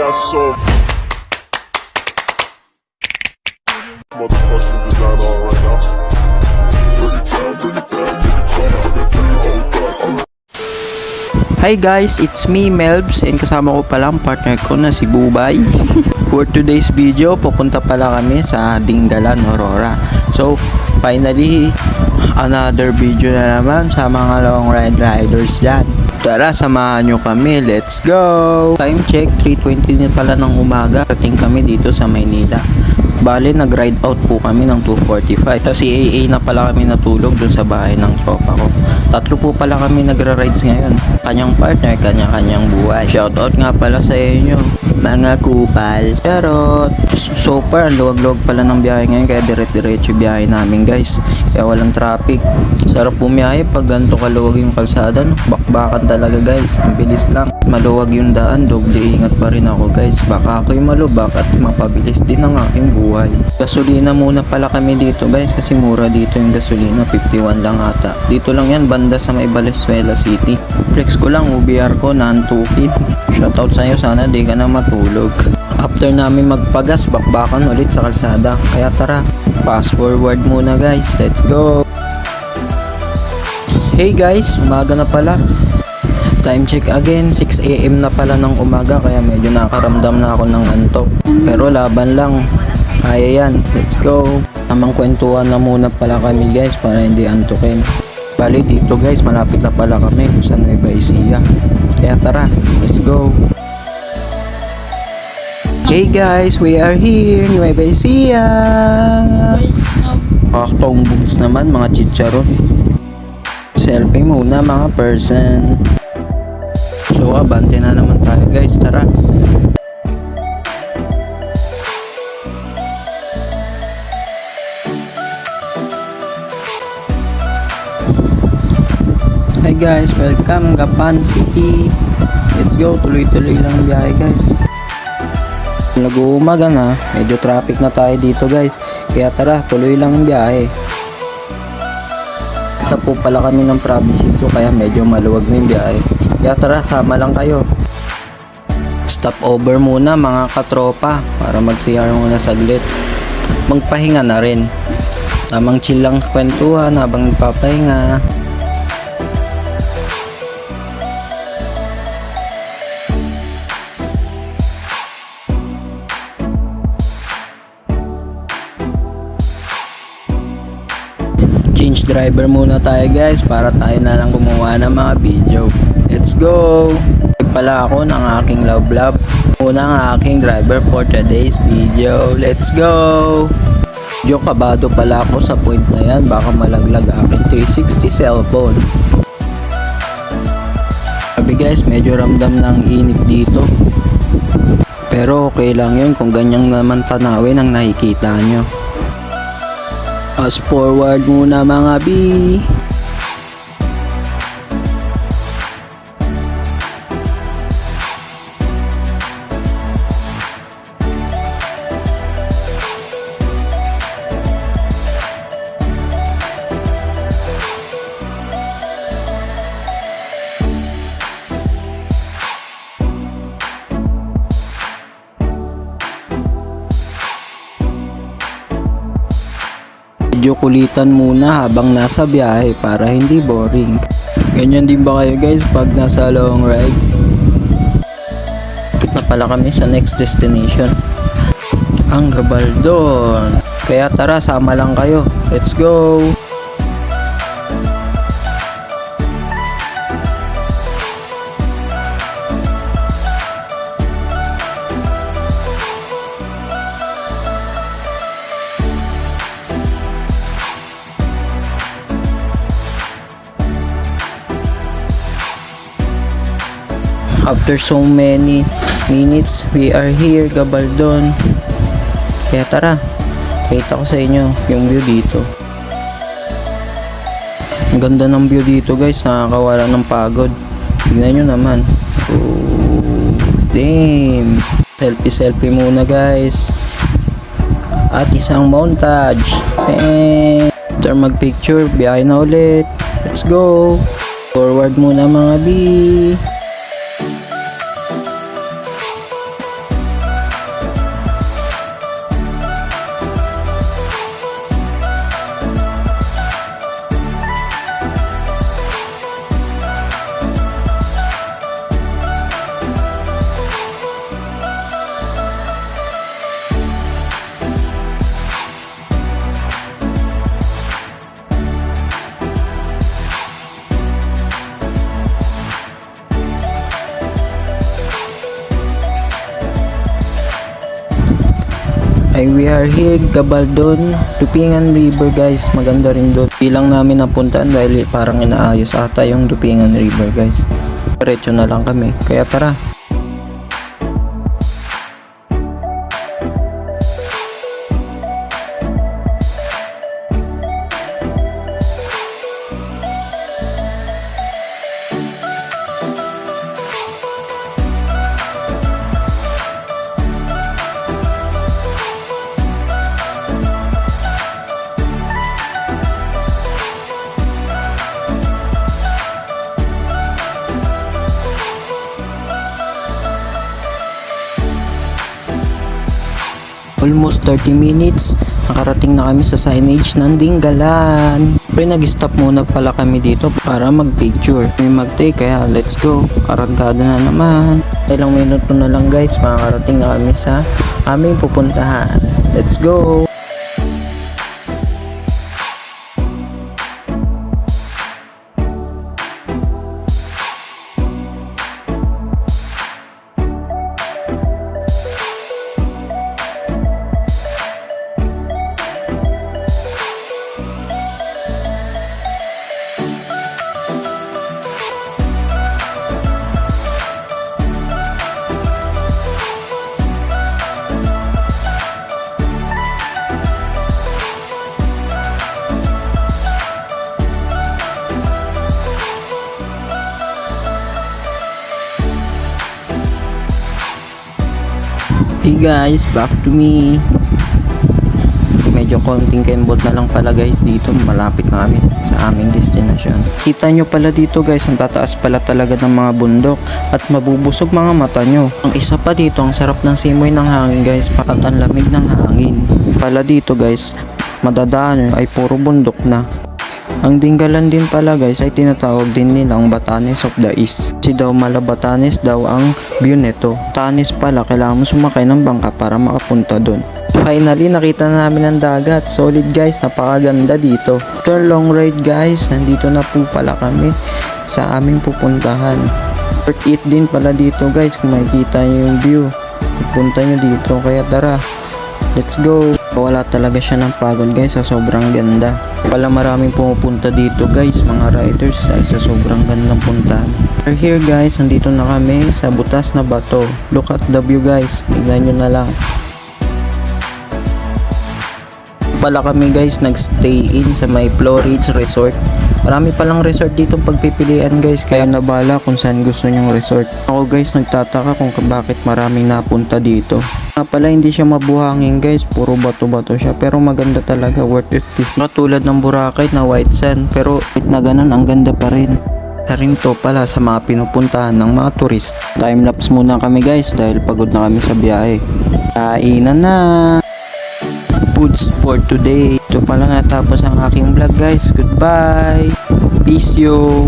my soul. Motherfucking designer right now. Hi guys, it's me Melbs and kasama ko pala ang partner ko na si Bubay. For today's video, pupunta pala kami sa Dingalan, Aurora. So, finally, another video na naman sa mga long ride riders dyan. Tara, samahan nyo kami. Let's go! Time check, 3:20 na pala ng umaga. Rating kami dito sa Maynila. Bale, nag-ride out po kami ng 2:45. Kasi AA na pala kami natulog dun sa bahay ng tropa ko. Tatlo po pala kami nagra-rides ngayon. Kanyang partner, kanya-kanyang buhay. Shoutout nga pala sa inyo, mga kupal. Charot! So far, luwag-luwag pala ng biyahe ngayon. Kaya dire-diretso biyahe namin guys. Kaya walang traffic. Sarap bumiyahe pag ganito kaluwag yung kalsada. Bakbakan talaga guys. Ang bilis lang. Maluwag yung daan. Doble ingat pa rin ako guys. Baka ako'y malubak at mapabilis din ang aking buhay. Gasolina muna pala kami dito guys. Kasi mura dito yung gasolina. 51 lang ata. Dito lang yan banda sa may Valenzuela City. Flex ko lang UBR ko nantukid. Shoutout sa'yo, sana di ka na matulog. After namin magpagas, bakbakan ulit sa kalsada. Kaya tara, fast forward muna guys. Let's go! Hey guys, umaga na pala. Time check again, 6 AM na pala ng umaga. Kaya medyo nakaramdam na ako ng antok. Pero laban lang, kaya yan. Let's go! Tamang kwentuhan na muna pala kami guys para hindi antukin. Bali dito guys, malapit na pala kami sa Nueva Ecija. Kaya tara, let's go! Hey guys, we are here, Nueva Ecija! Kaktong boots naman, mga chicharon. Selfie muna mga person. So abante na naman tayo guys, tara! Hi guys, welcome Gapan City. Let's go, tuloy-tuloy lang biyahe guys. Nag-uumaga na, medyo traffic na tayo dito guys. Kaya tara, tuloy lang ang biyahe. Ito po pala kami ng province dito, kaya medyo maluwag na yung biyahe. Kaya tara, sama lang kayo. Stop over muna mga katropa para mag-CR muna saglit. Magpahinga na rin. Tamang chill lang kwentuhan habang nagpapahinga. Change driver muna tayo guys para tayo na lang gumawa ng mga video. Let's go! Pala ako ng aking love. Muna ang aking driver for today's video. Let's go! Medyo kabado pala ako sa point na yan. Baka malaglag aking 360 cellphone. Sabi guys, medyo ramdam ng init dito. Pero okay lang yun kung ganyang naman tanawin ang nakikita nyo. Fast forward muna mga B. Medyo kulitan muna habang nasa biyahe para hindi boring. Ganyan din ba kayo guys pag nasa long ride? Kapit na pala kami sa next destination, ang Gabaldon. Kaya tara, sama lang kayo. Let's go! After so many minutes, we are here, Gabaldon. Kaya tara, kita ko sa inyo yung view dito. Ang ganda ng view dito guys, nakakawala ng pagod. Tignan nyo naman. Oh, damn! Selfie muna guys. At isang montage. After mag-picture, biyahe na ulit. Let's go! Forward muna mga B. Ay, we are here, Gabaldon, Dupingan River guys. Maganda rin doon. Bilang namin napuntaan dahil parang inaayos ata yung Dupingan River guys. Diretso na lang kami. Kaya tara. Almost 30 minutes, nakarating na kami sa signage ng Dinggalan. Pero nag-stop muna pala kami dito para mag-picture. May mag-take kaya let's go. Karangkada na naman. Ilang minuto na lang guys, makakarating na kami sa aming pupuntahan. Let's go! Hey guys, back to me. Medyo konting kembot na lang pala guys dito. Malapit na kami sa aming destination. Kita nyo pala dito guys, ang tataas pala talaga ng mga bundok at mabubusog mga mata nyo. Ang isa pa dito, ang sarap ng simoy ng hangin guys, at ang lamig ng hangin. Pala dito guys, madadaan nyo ay puro bundok na. Ang Dinggalan din pala guys ay tinatawag din nilang Batanes of the East. Kasi daw mala Batanes daw ang view nito. Batanes pala, kailangan mo sumakay ng bangka para makapunta doon. Finally, nakita na namin ang dagat. Solid guys, napakaganda dito. After long ride guys, nandito na po pala kami sa aming pupuntahan. Worth it din pala dito guys kung makikita nyo yung view. Pupunta nyo dito, kaya tara. Let's go! Wala talaga siya ng pagod guys, sa sobrang ganda. Pala maraming pumupunta dito guys, mga riders, dahil sa sobrang gandang puntahan. We're here guys, nandito na kami sa butas na bato. Look at the view guys, tignan nyo na lang. Pala kami guys, nagstay in sa may Floridge Resort. Marami palang resort ditong pagpipilian guys, kaya nabala kung saan gusto nyong resort. Ako guys, nagtataka kung bakit maraming napunta dito. Pala hindi siya mabuhangin guys, puro bato-bato siya, pero maganda talaga, worth it to see. Katulad ng Boracay na white sand, pero kahit na ganun, ang ganda pa rin. Rin to pala sa mga pinupuntahan ng mga turist. Timelapse muna kami guys dahil pagod na kami sa biyahe. Kainan na! Foods for today. Ito pala natapos ang aking vlog guys. Goodbye! Peace yo!